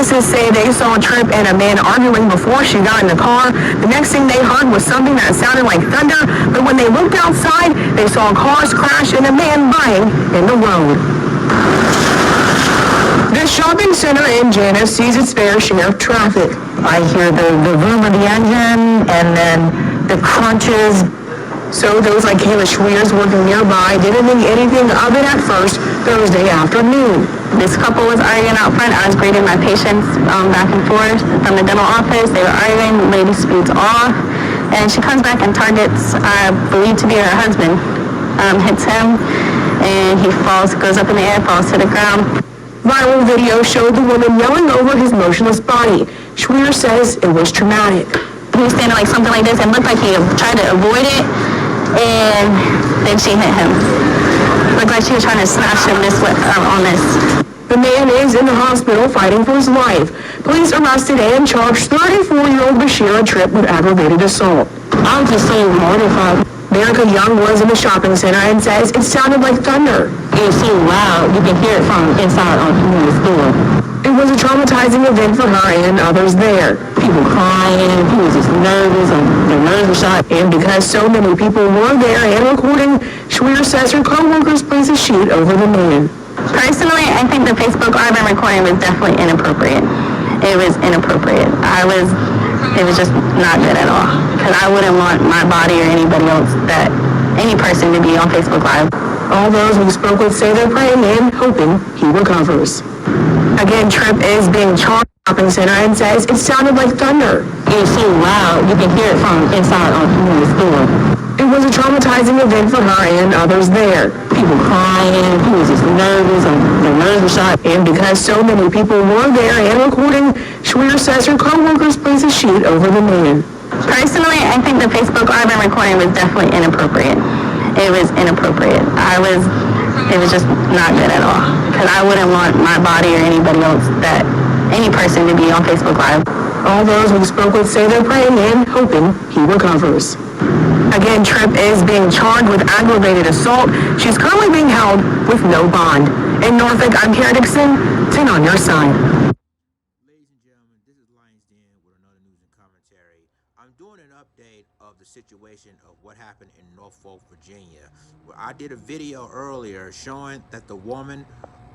Witnesses say they saw Tripp and a man arguing before she got in the car. The next thing they heard was something that sounded like thunder, but when they looked outside, they saw cars crash and a man lying in the road. The shopping center in Janice sees its fair share of traffic. I hear the vroom of the engine and then the crunches. So those like Kayla Schweers working nearby didn't think anything of it at first Thursday afternoon. This couple was arguing out front. I was greeting my patients back and forth from the dental office. They were arguing. The lady speeds off, and she comes back and targets, I believe to be her husband, hits him, and he falls, goes up in the air, falls to the ground. Viral video showed the woman yelling over his motionless body. Schweer says it was traumatic. He was standing like something like this and looked like he tried to avoid it, and then she hit him. Looked like she was trying to snatch him on this. The man is in the hospital fighting for his life. Police arrested and charged 34-year-old Bashira Tripp with aggravated assault. I'm just so mortified. Erica Young was in the shopping center and says it sounded like thunder. It was so loud, you can hear it from inside on the store. It was a traumatizing event for her and others there. People crying, people was just nervous, and their nerves were shot. And because so many people were there and recording, Schweer says her co-workers placed a sheet over the man. Personally, I think the Facebook live and recording was definitely inappropriate. It was inappropriate. It was just not good at all. Because I wouldn't want my body or anybody else, any person to be on Facebook Live. All those we spoke with say they're praying and hoping he recovers. Again, Tripp is being charged at the shopping center and says it sounded like thunder. It was so loud, you can hear it from inside on the store. It was a traumatizing event for her and others there. People crying, people was just nervous, and their nerves were shot. And because so many people were there and recording, Schweer says her co-workers placed a sheet over the man. Personally, I think the Facebook live and recording was definitely inappropriate. It was inappropriate. It was just not good at all. Because I wouldn't want my body or anybody else, any person to be on Facebook Live. All those we spoke with say they're praying and hoping he recovers. Again, Tripp is being charged with aggravated assault. She's currently being held with no bond. In Norfolk, I'm Kara Dixon, 10 on your side. Ladies and gentlemen, this is Lions Den with another news and commentary. I'm doing an update of the situation of what happened in Norfolk, Virginia, where I did a video earlier showing that the woman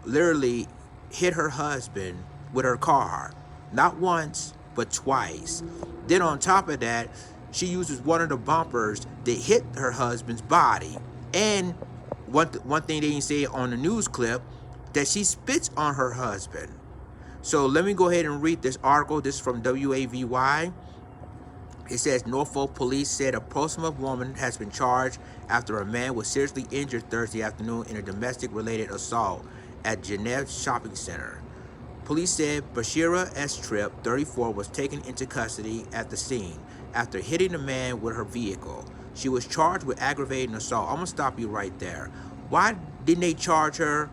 literally hit her husband with her car. Not once, but twice. Then on top of that, she uses one of the bumpers to hit her husband's body. And one thing they didn't say on the news clip, that she spits on her husband. So let me go ahead and read this article. This is from WAVY. It says Norfolk police said a Portsmouth woman has been charged after a man was seriously injured Thursday afternoon in a domestic-related assault at Geneva Shopping Center. Police said Bashira S. Tripp, 34, was taken into custody at the scene after hitting the man with her vehicle. She was charged with aggravated assault. I'm going to stop you right there. Why didn't they charge her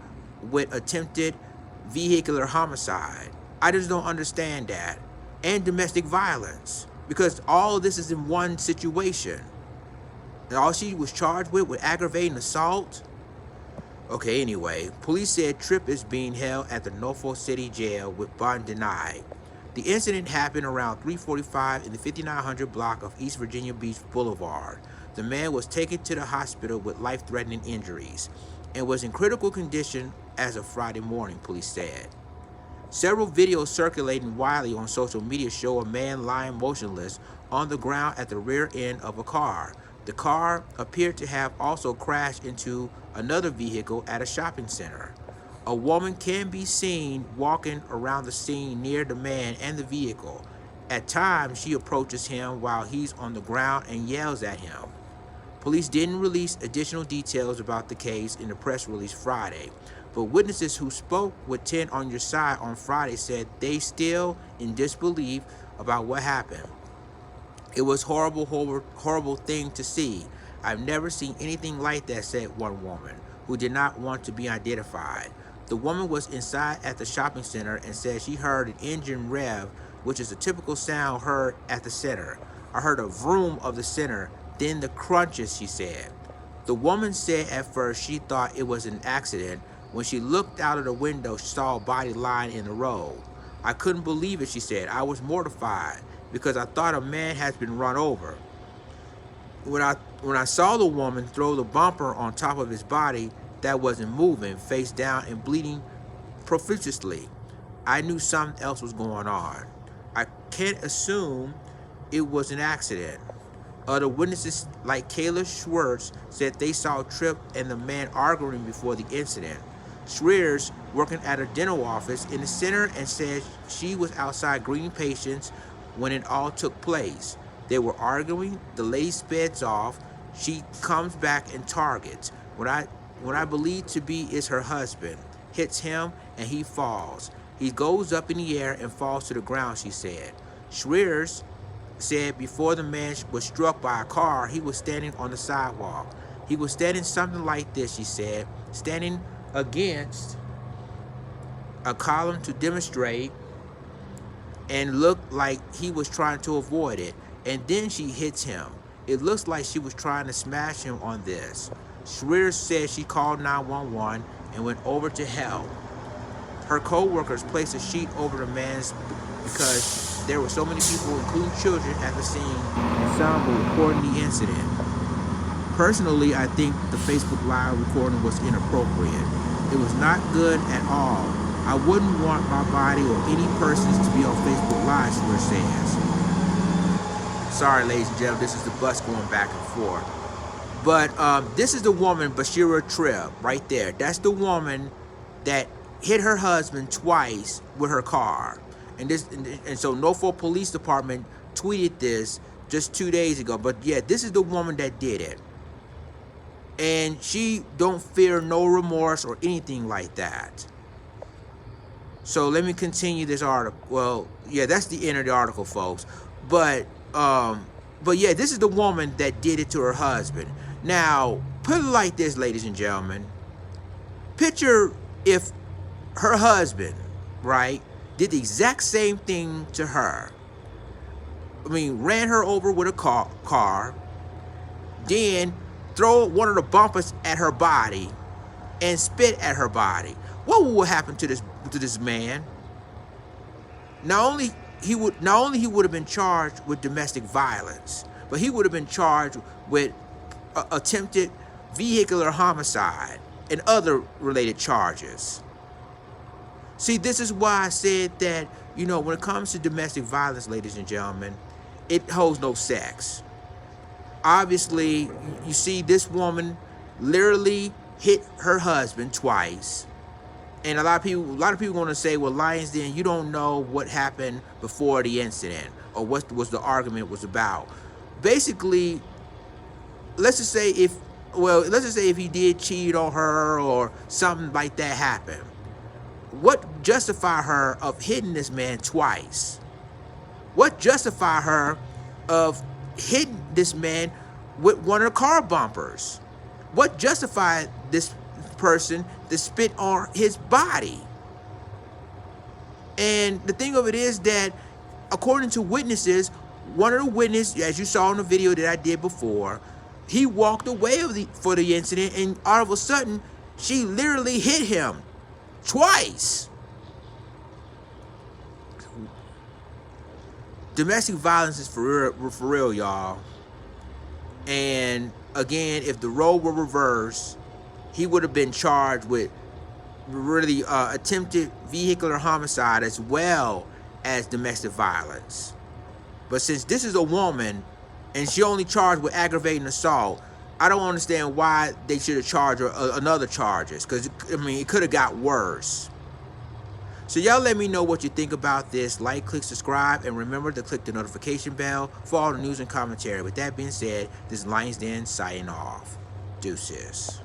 with attempted vehicular homicide? I just don't understand that. And domestic violence. Because all of this is in one situation. And all she was charged with aggravating assault? Okay, anyway, police said Tripp is being held at the Norfolk City Jail with bond denied. The incident happened around 3:45 in the 5900 block of East Virginia Beach Boulevard. The man was taken to the hospital with life-threatening injuries and was in critical condition as of Friday morning, police said. Several videos circulating widely on social media show a man lying motionless on the ground at the rear end of a car. The car appeared to have also crashed into another vehicle at a shopping center. A woman can be seen walking around the scene near the man and the vehicle. At times, she approaches him while he's on the ground and yells at him. Police didn't release additional details about the case in the press release Friday, but witnesses who spoke with 10 on Your Side on Friday said they still in disbelief about what happened. It was horrible thing to see. I've never seen anything like that, said one woman, who did not want to be identified. The woman was inside at the shopping center and said she heard an engine rev, which is a typical sound heard at the center. I heard a vroom of the center, then the crunches, she said. The woman said at first she thought it was an accident. When she looked out of the window, she saw a body lying in the road. I couldn't believe it, she said. I was mortified because I thought a man has been run over. When I saw the woman throw the bumper on top of his body that wasn't moving, face down and bleeding profusely, I knew something else was going on. I can't assume it was an accident. Other witnesses like Kayla Schwartz said they saw Tripp and the man arguing before the incident. Schwartz, working at a dental office in the center, and said she was outside greeting patients when it all took place. They were arguing, the lady speds off, she comes back and targets. What I believe to be is her husband, hits him and he falls. He goes up in the air and falls to the ground, she said. Schwartz said before the man was struck by a car, he was standing on the sidewalk. He was standing something like this, she said, standing against a column to demonstrate and looked like he was trying to avoid it. And then she hits him. It looks like she was trying to smash him on this. Schwartz said she called 911 and went over to help. Her co-workers placed a sheet over the man's because there were so many people, including children, at the scene, and some were recording the incident. Personally, I think the Facebook Live recording was inappropriate. It was not good at all. I wouldn't want my body or any persons to be on Facebook Live, Schwartz says. Sorry, ladies and gentlemen, this is the bus going back and forth. But this is the woman, Bashira Tripp, right there. That's the woman that hit her husband twice with her car. And so Norfolk Police Department tweeted this just 2 days ago. But yeah, this is the woman that did it. And she don't fear no remorse or anything like that. So let me continue this article. Well, yeah, that's the end of the article, folks. But yeah, this is the woman that did it to her husband. Now, put it like this, ladies and gentlemen. Picture if her husband, right, did the exact same thing to her. I mean, ran her over with a car, then throw one of the bumpers at her body and spit at her body. What would happen to this man? Not only he would have been charged with domestic violence, but he would have been charged with attempted vehicular homicide and other related charges. See, this is why I said that, you know, when it comes to domestic violence, ladies and gentlemen, it holds no sex. Obviously, you see this woman literally hit her husband twice. And a lot of people going to say, well, Lions Den, you don't know what happened before the incident or what was the argument was about. Basically, let's just say if he did cheat on her or something like that happened, what justify her of hitting this man twice? What justify her of hitting this man with one of the car bumpers? What justified this person to spit on his body? And the thing of it is that, according to witnesses, one of the witnesses, as you saw in the video that I did before, he walked away for the incident, and all of a sudden, she literally hit him twice. Domestic violence is for real, y'all. And again, if the role were reversed, he would have been charged with really attempted vehicular homicide as well as domestic violence. But since this is a woman and she only charged with aggravating assault, I don't understand why they should have charged her another charges, because I mean, it could have got worse. So y'all let me know what you think about this. Like, click, subscribe, and remember to click the notification bell for all the news and commentary. With that being said, this is Lions Den signing off. Deuces.